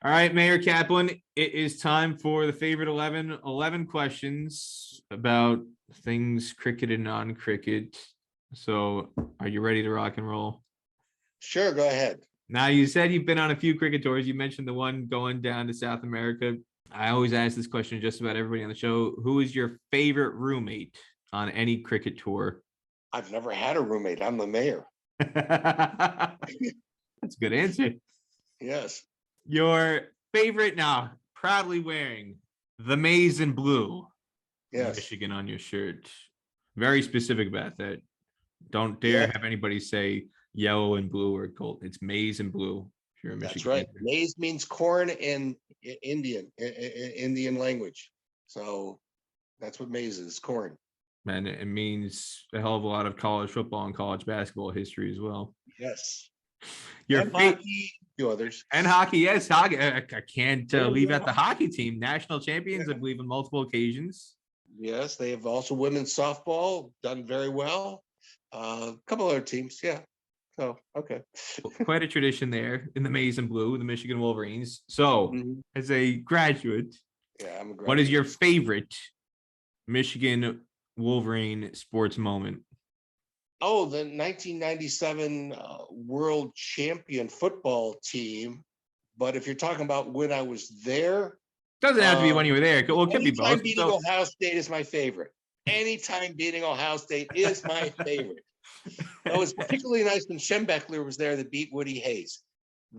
All right, Mayor Kaplan, it is time for the favorite 11 questions about things cricket and non-cricket. So, are you ready to rock and roll? Sure, go ahead. Now, you said you've been on a few cricket tours. You mentioned the one going down to South America. I always ask this question to just about everybody on the show. Who is your favorite roommate on any cricket tour? I've never had a roommate. I'm the mayor. That's a good answer. Yes. Your favorite now, proudly wearing the maize and blue, Yes. Michigan on your shirt. Very specific about that. Don't dare Yeah. have anybody say yellow and blue or gold. It's maize and blue. If you're a That's Michigan. right. Maize means corn in Indian language. So that's what maize is, corn. And it means a hell of a lot of college football and college basketball history as well. Yes. Your and hockey, a few others. And hockey, yes, hockey. I can't leave out the hockey team. National champions, I believe, on multiple occasions. Yes, they have also women's softball done very well. A couple other teams, yeah. So, okay. Quite a tradition there in the maize and blue, the Michigan Wolverines. So, as a graduate, I'm a graduate. What is your favorite Michigan Wolverine sports moment? Oh, the 1997 world champion football team. But if you're talking about when I was there, doesn't have to be when you were there. Well, it could be both. Anytime beating Ohio State is my favorite. Anytime beating Ohio State is my favorite. It was particularly nice when Schembechler was there that beat Woody Hayes.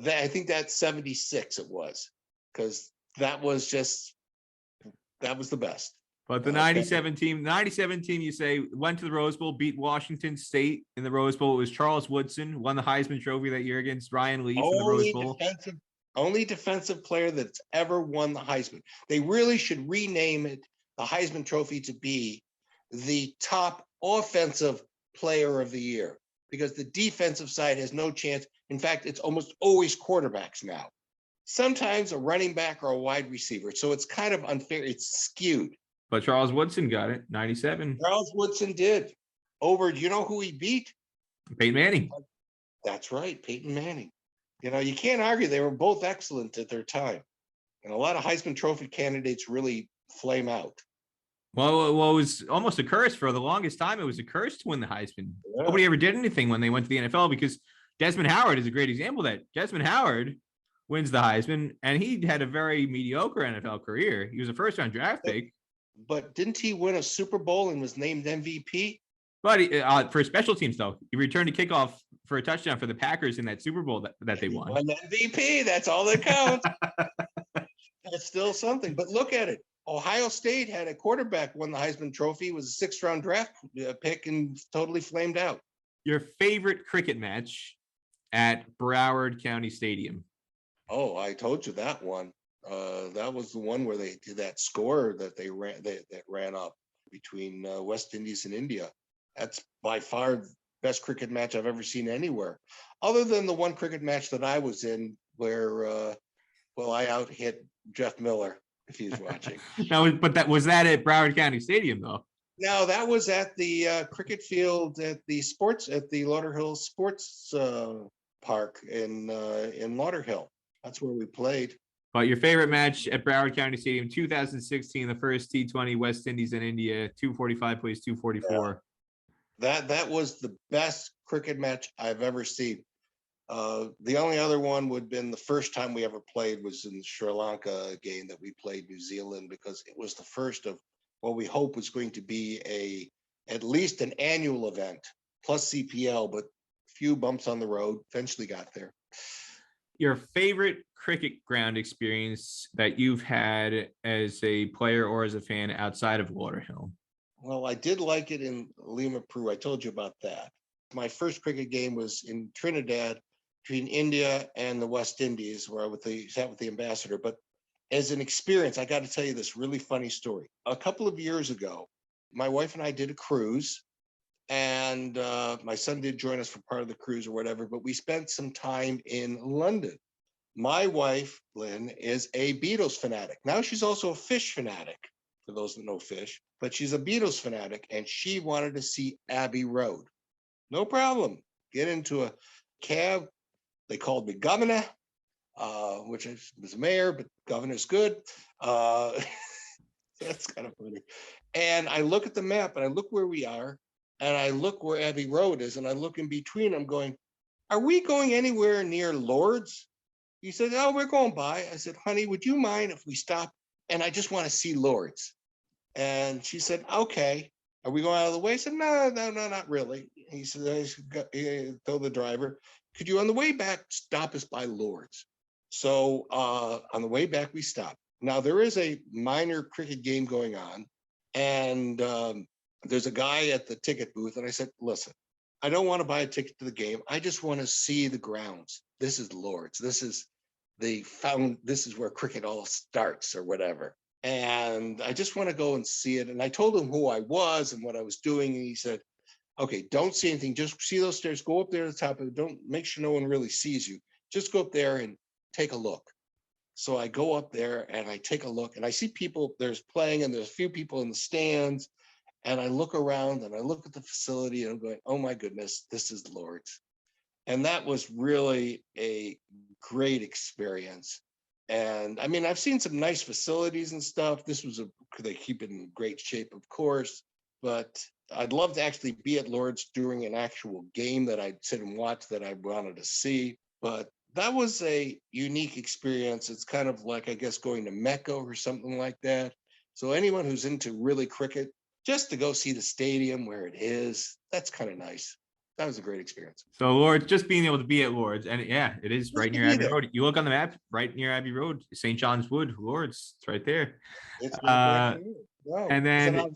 I think that's 76 it was, because that was the best. But the 97 team, you say, went to the Rose Bowl, beat Washington State in the Rose Bowl. It was Charles Woodson, won the Heisman Trophy that year against Ryan Leaf in the Rose Bowl. Only defensive player that's ever won the Heisman. They really should rename it the Heisman Trophy to be the top offensive player of the year, because the defensive side has no chance. In fact, it's almost always quarterbacks now. Sometimes a running back or a wide receiver. So it's kind of unfair. It's skewed. But Charles Woodson got it, 97. Charles Woodson did. Do you know who he beat? Peyton Manning. That's right, Peyton Manning. You can't argue. They were both excellent at their time. And a lot of Heisman Trophy candidates really flame out. Well, it was almost a curse for the longest time. It was a curse to win the Heisman. Yeah. Nobody ever did anything when they went to the NFL, because Desmond Howard is a great example of that. Desmond Howard wins the Heisman, and he had a very mediocre NFL career. He was a first-round draft pick. But didn't he win a Super Bowl and was named MVP? But for special teams, though, he returned a kickoff for a touchdown for the Packers in that Super Bowl that they won. He won MVP. That's all that counts. That's still something. But look at it. Ohio State had a quarterback won the Heisman Trophy, was a sixth-round draft pick, and totally flamed out. Your favorite cricket match at Broward County Stadium? Oh, I told you that one. That was the one where they did that score that they ran up between West Indies and India. That's by far the best cricket match I've ever seen anywhere, other than the one cricket match that I was in where I out-hit Jeff Miller, if he was watching. But was that at Broward County Stadium, though? No, that was at the cricket field at the Lauderhill Sports Park in Lauderhill. That's where we played. But your favorite match at Broward County Stadium, 2016, the first T20 West Indies and India, 245 plays 244. Yeah. That was the best cricket match I've ever seen. The only other one would have been the first time we ever played was in the Sri Lanka game that we played New Zealand, because it was the first of what we hope was going to be at least an annual event plus CPL, but few bumps on the road. Eventually got there. Your favorite cricket ground experience that you've had as a player or as a fan outside of Lauderhill? Well, I did like it in Lima, Peru. I told you about that. My first cricket game was in Trinidad between India and the West Indies, where I sat with the ambassador. But as an experience, I got to tell you this really funny story. A couple of years ago, my wife and I did a cruise, and my son did join us for part of the cruise or whatever, but we spent some time in London. My wife, Lynn, is a Beatles fanatic. Now she's also a Fish fanatic, for those that know Fish, but she's a Beatles fanatic, and she wanted to see Abbey Road. No problem. Get into a cab. They called me governor. which was mayor, but governor's good. That's kind of funny. And I look at the map and I look where we are, and I look where Abbey Road is, and I look in between. I'm going, are we going anywhere near Lord's? He said, oh, we're going by. I said, honey, would you mind if we stop? And I just want to see Lord's. And she said, okay. Are we going out of the way? I said, no, not really. He said, he told the driver, could you on the way back stop us by Lord's? So on the way back, we stopped. Now there is a minor cricket game going on, and there's a guy at the ticket booth. And I said, listen, I don't want to buy a ticket to the game. I just want to see the grounds. This is Lord's. This is where cricket all starts or whatever. And I just want to go and see it. And I told him who I was and what I was doing. And he said, okay, don't see anything. Just see those stairs. Go up there to the top of it. Don't make sure no one really sees you. Just go up there and take a look. So I go up there and I take a look, and I see people, there's playing, and there's a few people in the stands. And I look around and I look at the facility, and I'm going, oh my goodness, this is Lord's. And that was really a great experience. And I mean, I've seen some nice facilities and stuff. They keep it in great shape, of course, but I'd love to actually be at Lord's during an actual game that I'd sit and watch that I wanted to see. But that was a unique experience. It's kind of like, I guess, going to Mecca or something like that. So anyone who's into really cricket, just to go see the stadium where it is, that's kind of nice. That was a great experience. So Lord's, just being able to be at Lord's, and yeah, it is right near Abbey Road. You look on the map, right near Abbey Road, St. John's Wood, Lord's, it's right there. It's wow, and then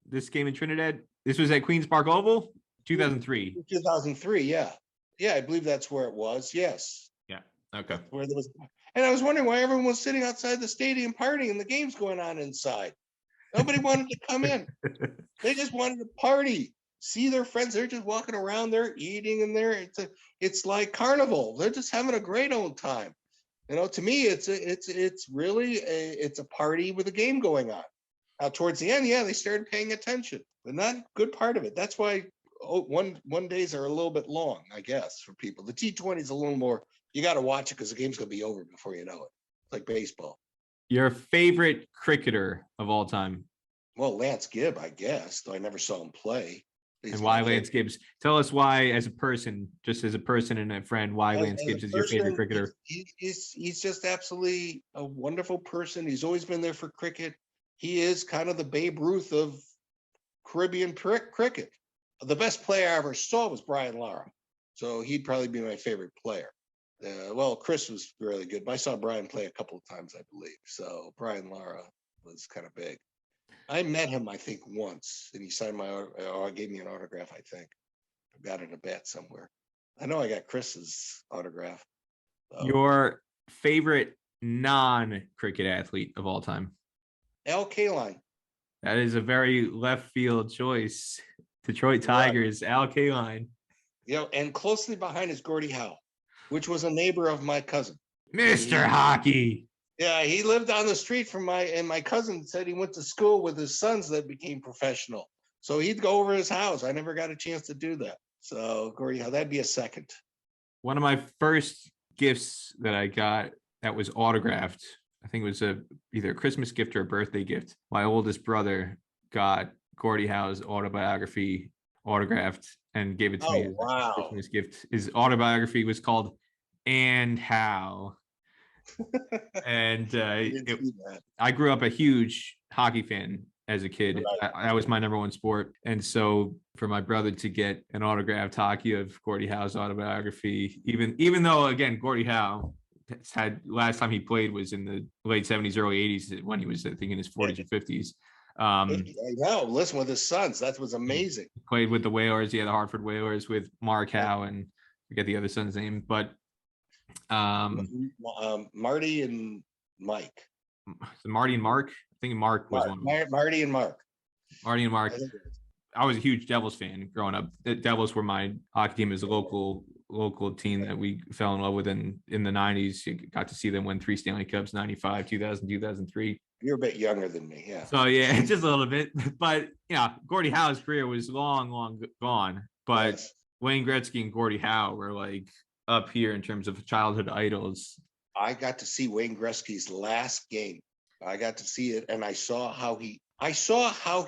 this game in Trinidad, this was at Queen's Park Oval, 2003. 2003, yeah. Yeah, I believe that's where it was, yes. Yeah, okay. Where there was, and I was wondering why everyone was sitting outside the stadium partying and the game's going on inside. Nobody wanted to come in. They just wanted to party, see their friends. They're just walking around there, eating in there. It's like carnival. They're just having a great old time. You know, to me, it's really a party with a game going on. Now, towards the end, yeah, they started paying attention, but not a good part of it. That's why one days are a little bit long, I guess, for people. The T20 is a little more. You got to watch it because the game's gonna be over before you know it. It's like baseball. Your favorite cricketer of all time? Well, Lance Gibb, I guess, though I never saw him play. And why Lance Gibbs? Tell us why, as a person, just as a person and a friend, why Lance Gibbs is your favorite cricketer. He's just absolutely a wonderful person. He's always been there for cricket. He is kind of the Babe Ruth of Caribbean cricket. The best player I ever saw was Brian Lara. So he'd probably be my favorite player. Well, Chris was really good, but I saw Brian play a couple of times, I believe. So Brian Lara was kind of big. I met him, I think, once, and he signed gave me an autograph, I think. I got it in a bat somewhere. I know I got Chris's autograph. Your favorite non-cricket athlete of all time? Al Kaline. That is a very left field choice. Detroit Tigers, Al Kaline. You know, and closely behind is Gordie Howe, which was a neighbor of my cousin. Mr. Hockey. Yeah, he lived down the street from my cousin said he went to school with his sons that became professional. So he'd go over his house. I never got a chance to do that. So Gordie Howe, that'd be a second. One of my first gifts that I got that was autographed, I think it was either a Christmas gift or a birthday gift. My oldest brother got Gordie Howe's autobiography autographed and gave it to me as a Christmas gift. His autobiography was called And How. And I grew up a huge hockey fan as a kid. Right. That was my number one sport. And so for my brother to get an autographed hockey of Gordie Howe's autobiography, even though, again, Gordie Howe had last time he played was in the late 70s, early 80s, when he was, I think, in his 40s or 50s. I know, listen, with his sons, that was amazing. Played with the Whalers, the Hartford Whalers, with Mark Howe, and I forget the other son's name, but Marty and Mike. Marty and Mark. I think Mark was one. Marty and Mark. Marty and Mark. I was a huge Devils fan growing up. The Devils were my hockey team as a local team that we fell in love with in the 90s. You got to see them win 3 Stanley Cups, 95, 2000, 2003. You're a bit younger than me, yeah. So yeah, just a little bit. But yeah, Gordie Howe's career was long gone. But yes. Wayne Gretzky and Gordie Howe were like up here in terms of childhood idols. I got to see Wayne Gretzky's last game. I got to see it, and I saw how he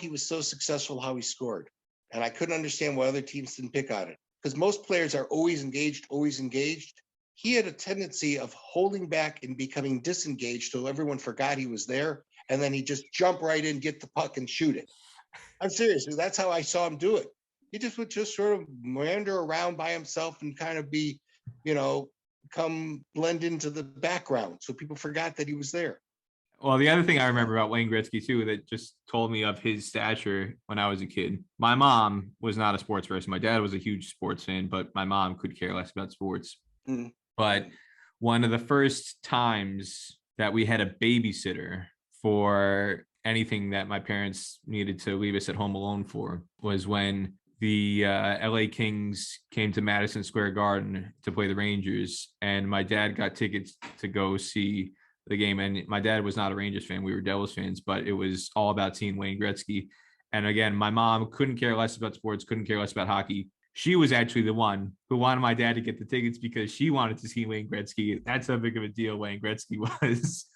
was so successful, how he scored. And I couldn't understand why other teams didn't pick on it. Because most players are always engaged, always engaged. He had a tendency of holding back and becoming disengaged so everyone forgot he was there. And then he just jump right in, get the puck, and shoot it. I'm serious. That's how I saw him do it. He just would just sort of meander around by himself and kind of be, come blend into the background. So people forgot that he was there. Well, the other thing I remember about Wayne Gretzky too, that just told me of his stature when I was a kid. My mom was not a sports person. My dad was a huge sports fan, but my mom could care less about sports. Mm-hmm. But one of the first times that we had a babysitter for anything that my parents needed to leave us at home alone for was when the LA Kings came to Madison Square Garden to play the Rangers. And my dad got tickets to go see the game. And my dad was not a Rangers fan. We were Devils fans, but it was all about seeing Wayne Gretzky. And again, my mom couldn't care less about sports, couldn't care less about hockey. She was actually the one who wanted my dad to get the tickets because she wanted to see Wayne Gretzky. That's how big of a deal Wayne Gretzky was.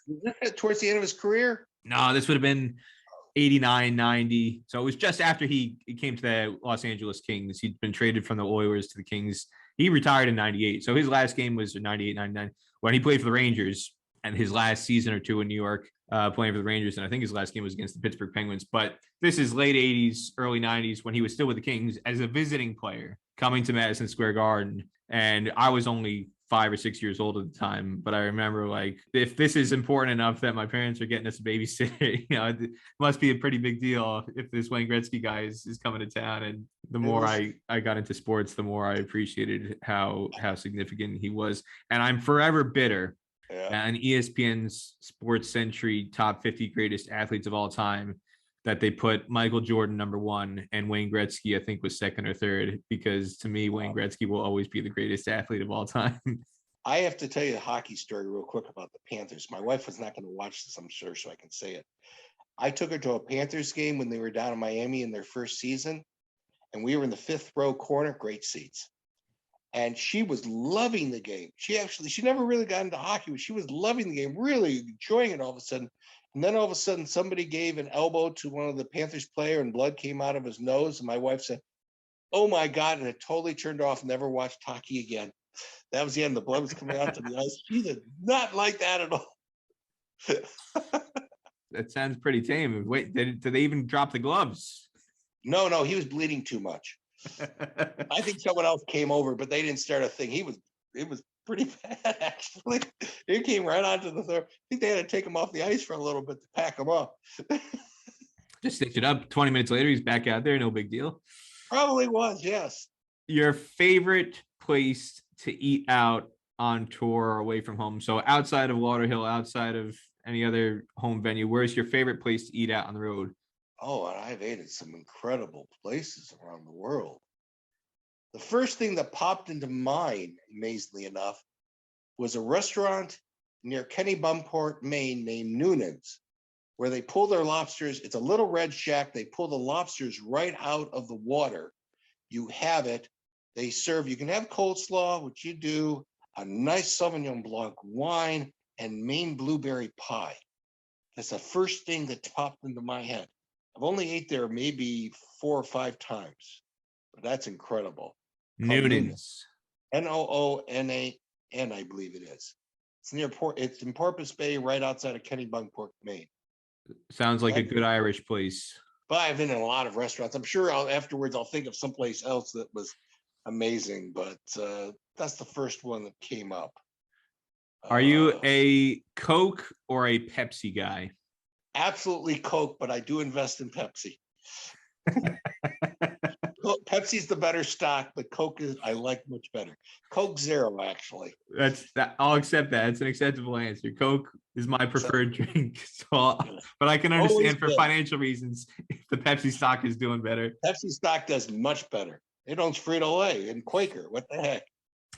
Towards the end of his career? No, this would have been 89, 90. So it was just after he came to the Los Angeles Kings. He'd been traded from the Oilers to the Kings. He retired in 98. So his last game was in 98, 99 when he played for the Rangers, and his last season or two in New York playing for the Rangers. And I think his last game was against the Pittsburgh Penguins. But this is late 80s, early 90s when he was still with the Kings as a visiting player coming to Madison Square Garden. And I was only 5 or 6 years old at the time. But I remember, like, if this is important enough that my parents are getting us a babysitter, it must be a pretty big deal if this Wayne Gretzky guy is coming to town. And the more I got into sports, the more I appreciated how significant he was. And I'm forever bitter. Yeah. And ESPN's Sports Century top 50 greatest athletes of all time, that they put Michael Jordan #1 and Wayne Gretzky, I think, was second or third, because to me, Wayne Gretzky will always be the greatest athlete of all time. I have to tell you a hockey story real quick about the Panthers. My wife was not going to watch this, I'm sure, so I can say it. I took her to a Panthers game when they were down in Miami in their first season, and we were in the 5th row corner, great seats. And she was loving the game. She never really got into hockey, but she was loving the game, really enjoying it all of a sudden. And then all of a sudden, somebody gave an elbow to one of the Panthers player and blood came out of his nose. And my wife said, "Oh my God." And it totally turned off, never watched hockey again. That was the end. The blood was coming out to the ice. She did not like that at all. That sounds pretty tame. Wait, did they even drop the gloves? No, he was bleeding too much. I think someone else came over, but they didn't start a thing. It was pretty bad, actually. It came right onto the third. I think they had to take him off the ice for a little bit to pack him up. Just stitch it up. 20 minutes later, he's back out there. No big deal. Probably was, yes. Your favorite place to eat out on tour or away from home? So outside of Lauderhill, outside of any other home venue, where's your favorite place to eat out on the road? Oh, and I've ate at some incredible places around the world. The first thing that popped into mind, amazingly enough, was a restaurant near Kennebunkport, Maine, named Noonan's, where they pull their lobsters. It's a little red shack. They pull the lobsters right out of the water. You have it. They serve, you can have coleslaw, which you do, a nice Sauvignon Blanc wine, and Maine blueberry pie. That's the first thing that popped into my head. I've only ate there maybe 4 or 5 times, but that's incredible. Noonan's. Noonan, I believe it is. It's near it's in Porpoise Bay, right outside of Kennebunkport, Maine. Sounds like a good Irish place. But I've been in a lot of restaurants. I'm sure afterwards I'll think of someplace else that was amazing, but that's the first one that came up. Are you a Coke or a Pepsi guy? Absolutely Coke, but I do invest in Pepsi. Pepsi's the better stock, but Coke I like much better. Coke Zero, actually. I'll accept that. It's an acceptable answer. Coke is my preferred drink. So, but I can understand for financial reasons if the Pepsi stock is doing better. Pepsi stock does much better. It owns Frito-Lay and Quaker. What the heck?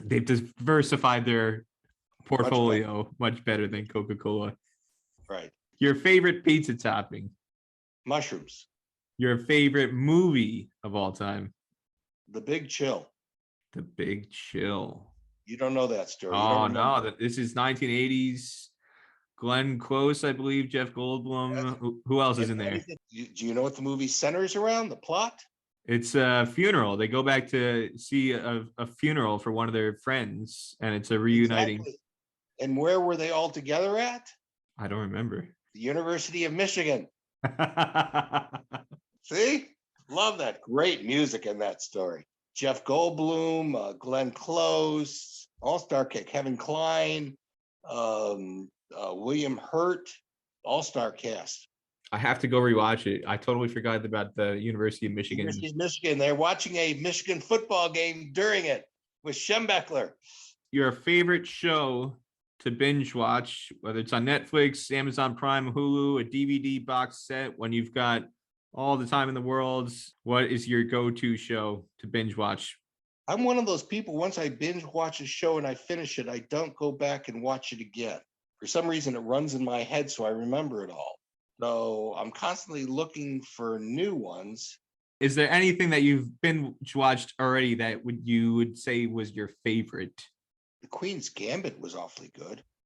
They've diversified their portfolio much better than Coca-Cola. Right. Your favorite pizza topping? Mushrooms. Your favorite movie of all time? The Big Chill. The Big Chill. You don't know that story. You Oh don't remember. no, this is 1980s. Glenn Close, I believe, Jeff Goldblum. Who else is in there? Do you know what the movie centers around? The plot? It's a funeral. They go back to see a funeral for one of their friends, and it's a reuniting. Exactly. And where were they all together at? I don't remember. The University of Michigan. See? Love that. Great music in that story. Jeff Goldblum, Glenn Close, all-star kick, Kevin Kline, William Hurt, all-star cast. I have to go rewatch it. I totally forgot about the University of Michigan. University of Michigan. They're watching a Michigan football game during it with Schembechler. Your favorite show to binge watch, whether it's on Netflix, Amazon Prime, Hulu, a DVD box set, when you've got all the time in the world, what is your go-to show to binge watch? I'm one of those people, once I binge watch a show and I finish it, I don't go back and watch it again. For some reason, it runs in my head, so I remember it all. So I'm constantly looking for new ones. Is there anything that you've binge watched already that you would say was your favorite? The Queen's Gambit was awfully good.